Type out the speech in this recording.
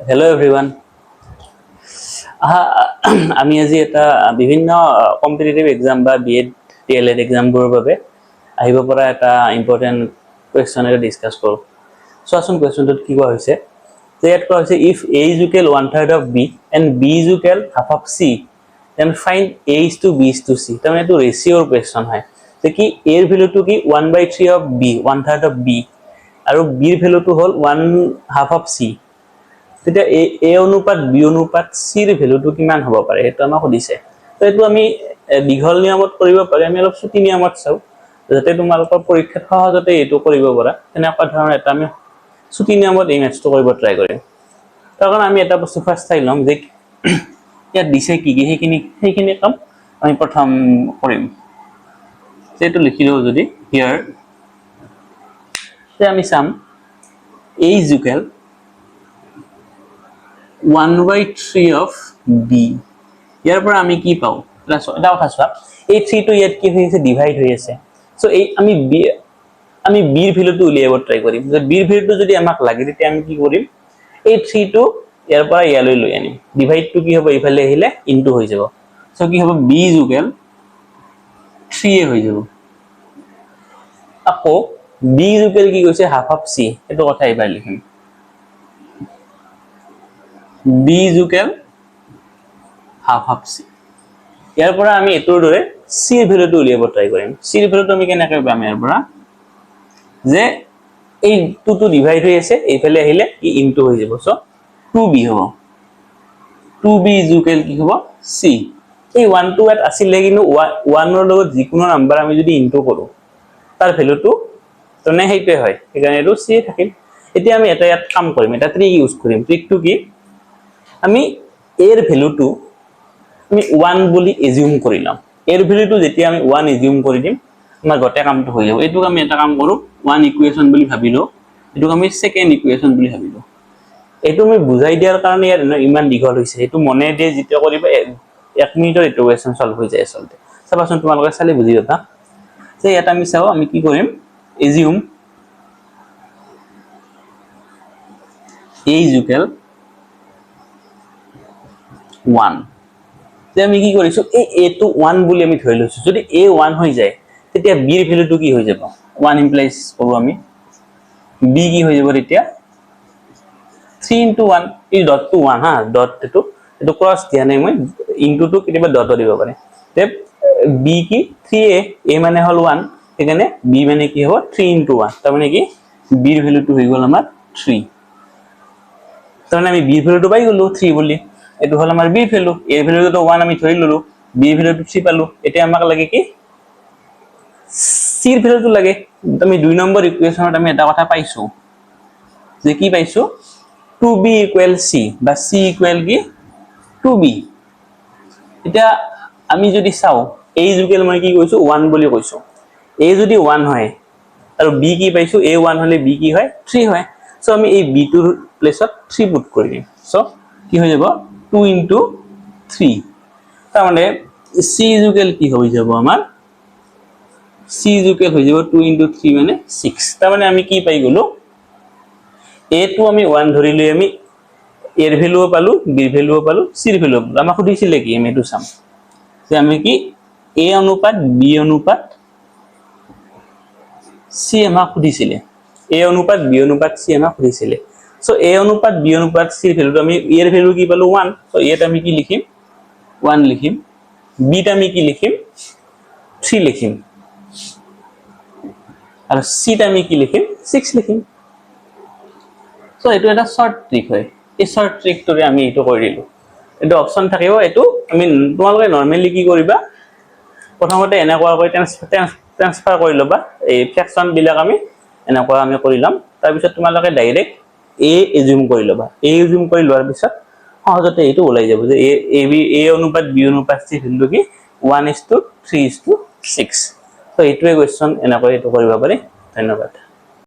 Hello everyone. আমি আজি এটা বিভিন্ন কম্পিটিটিভ এক্সাম বা বিএড টিএলএড এক্সামবোৰৰ বাবে আহিব পৰা এটা ইম্পৰ্টেন্ট কোৱেশ্চন এটা ডিসকাস কৰোঁ চোৱাচোন কোৱেশ্চনটোত কি কোৱা হৈছে যে ইয়াত কোৱা হৈছে if a is equal 1/3 of b and b is equal half of c then find a is to b is to c তাৰমানে এইটো ৰেচিঅ'ৰ কোৱেশ্চন হয় যে কি a ৰ ভ্যালুটো কি 1/3 of b 1/3 of b আৰু b ৰ ভ্যালুটো হ'ল 1/2 of c তেতিয়া a অনুপাত b অনুপাত c ৰ ভ্যালুটো কিমান হ'ব পাৰে এটা আমাক সুধিছে তো এটো আমি দীঘল নিয়মত কৰিব পাৰি আমি অলপ ছুটি নিয়মত চাও যাতে তোমালোকৰ পৰীক্ষাত সহজতে এটো কৰিব পাৰা এনেকুৱা ধৰণৰ এটা আমি ছুটি নিয়মত এই মেথছটো কৰিব ট্ৰাই কৰিম কাৰণ আমি এটা বস্তু ফাৰ্স্ট চাই লম যে ইয়াত দিছে কি কি সেইখিনি কাম আমি প্ৰথম কৰিম যেটো লিখিলো যদি হিয়াৰ তে আমি চাম a is equal 1/3 of b ইয়াৰ পৰা আমি কি পাও এটা কথা চোৱা এই 3 টো ইয়াত কি হৈছে ডিভাইড হৈ আছে সো এই আমি b ৰ ভ্যালুটো উলিয়াব ট্ৰাই কৰিম যে b ৰ ভ্যালুটো যদি আমাক লাগে তেতিয়া আমি কি কৰিম এই 3 টো ইয়াৰ পৰা ইয়ালৈ লৈ আনিম ডিভাইড টো কি হ'ব ইফালে আহিলে ইনটু হৈ যাব সো কি হ'ব b is equal 3a হৈ যাব আকৌ b is equal কি কৈছে half of c এটো কথা এবাৰ লিখিম b is equal half of c ইয়াৰ পৰা আমি এটোৰ দৰে c ৰ ভ্যালুটো উলিয়াব ট্ৰাই কৰিম c ৰ ভ্যালুটো আমি কেনেকৈ পাম ইয়াৰ পৰা যে এই 2 টো ডিভাইড হৈ আছে এইফালে আহিলে ই ইনটু হৈ যাব সো 2b হ'ব 2b is equal কি হ'ব c এই 1 2 at আছিল কিন্তু 1 ৰ লগত যিকোনো নাম্বাৰ আমি যদি ইনটু কৰো তাৰ ভ্যালুটো তনে হেইতে হয় এখানে এটো c থাকিল এতিয়া আমি এটা ইয়াত কাম কৰিম এটা ট্ৰিক ইউজ কৰিম ট্ৰিকটো কি আমি এৰ ভ্যালুটো আমি 1 বলি এজিউম কৰিলাম এৰ ভ্যালুটো যেতিয়া আমি 1 এজিউম কৰি দিম আমাৰ গটে কামটো হৈ যাব এটুক আমি এটা কাম কৰো 1 ইকুয়েশন বুলি ভাবিলো এটুক আমি সেকেন্ড ইকুয়েশন বুলি ভাবিলো এটো আমি বুজাই দিয়াৰ কাৰণে ইয়াৰ ইমান দীঘল হৈছে এটো মনে দিয়ে যেতিয়া কৰিবা 1 মিনিটৰ ইকুয়েশন সলভ হৈ যায় আসলতে চাবাচোন তোমালোকে চালে বুজি পাবা যে এটা আমি চাও আমি কি কৰিম এজিউম a is equal 1 যে আমি কি কৰিছো এই a টো 1 বুলি আমি ধৰি লৈছো যদি a 1 হৈ যায় তেতিয়া b ৰ ভ্যালুটো কি হৈ যাব 1 ইমপ্লাইজ কৰো আমি b কি হৈ যাব তেতিয়া 3 into 1 is dot to 1 হা dot এটো ক্রস দিয়া নাই মই ইনটু টু কিবা ডট দিব পারে তে b কি 3a a মানে হল 1 এখানে b মানে কি হবে 3 into 1 তার মানে কি b ৰ ভ্যালুটো হৈ গল আমাৰ 3 তাৰ মানে আমি b ৰ ভ্যালুটো পাই গলো 3 বলি এটো হল আমাৰ b ৰ ভ্যালু a ৰ ভ্যালুটো 1 আমি ধৰি ললো b ৰ ভ্যালুটো 3 পালো এতিয়া আমাক লাগে কি c ৰ ভ্যালুটো লাগে আমি 2 নম্বৰ ইকুয়েশনত আমি এটা কথা পাইছো যে কি পাইছো 2b equal c বা c equal কি 2b এটা আমি যদি চাও a is equal মই কি কৈছো 1 বুলি কৈছো a যদি 1 হয় আৰু b কি পাইছো a 1 হলে b কি হয় 3 হয় সো আমি এই b টোৰ প্লেসত 3 পুট কৰি দিম সো কি হৈ যাব 2 into 3 তাৰ মানে c is equal কি হৈ যাব আমাৰ c is equal হৈ যাব 2 into 3 মানে 6 তাৰ মানে আমি কি পাই গলো a টো আমি 1 ধৰি লৈ আমি a ৰ ভ্যালুও পালো b ৰ ভ্যালুও পালো c ৰ ভ্যালুও পালো আমাক সুধিছিলে কি আমি এটো চাম যে আমি কি a অনুপাত b অনুপাত c আমাক সুধিছিলে a অনুপাত b অনুপাত c আমাক সুধিছিলে সো a অনুপাত b অনুপাত c ৰ ভ্যালুটো আমি a ৰ ভ্যালু কি পালো 1 সো ইয়াত আমি কি লিখিম 1 লিখিম b টা আমি কি লিখিম 3 লিখিম আৰু c টা আমি কি লিখিম 6 লিখিম সো এটো এটা শর্ট ট্রিক হয় এই শর্ট ট্ৰিকটোৰে আমি এটো কৰি দিলো এটো অপচন থাকিব এটো আমি তোমালোকে নৰমালি কি কৰিবা প্ৰথমতে এনেকুৱা কৰি ট্ৰান্সফাৰ কৰি লবা এই ফ্ৰেকশন বিলাক আমি এনেকুৱা আমি কৰিলাম তাৰ পিছত তোমালোকে ডাইৰেক্ট a এজিউম কৰি লবা a এজিউম কৰি লোৱাৰ পিছত সহজতে এটো ওলাই যাব যে a অনুপাত b অনুপাত c ভ্যালু কি 1:3:6 সো এইটোৱে কোৱেশ্চন এনেকৈ এটো কৰিব পাৰি ধন্যবাদ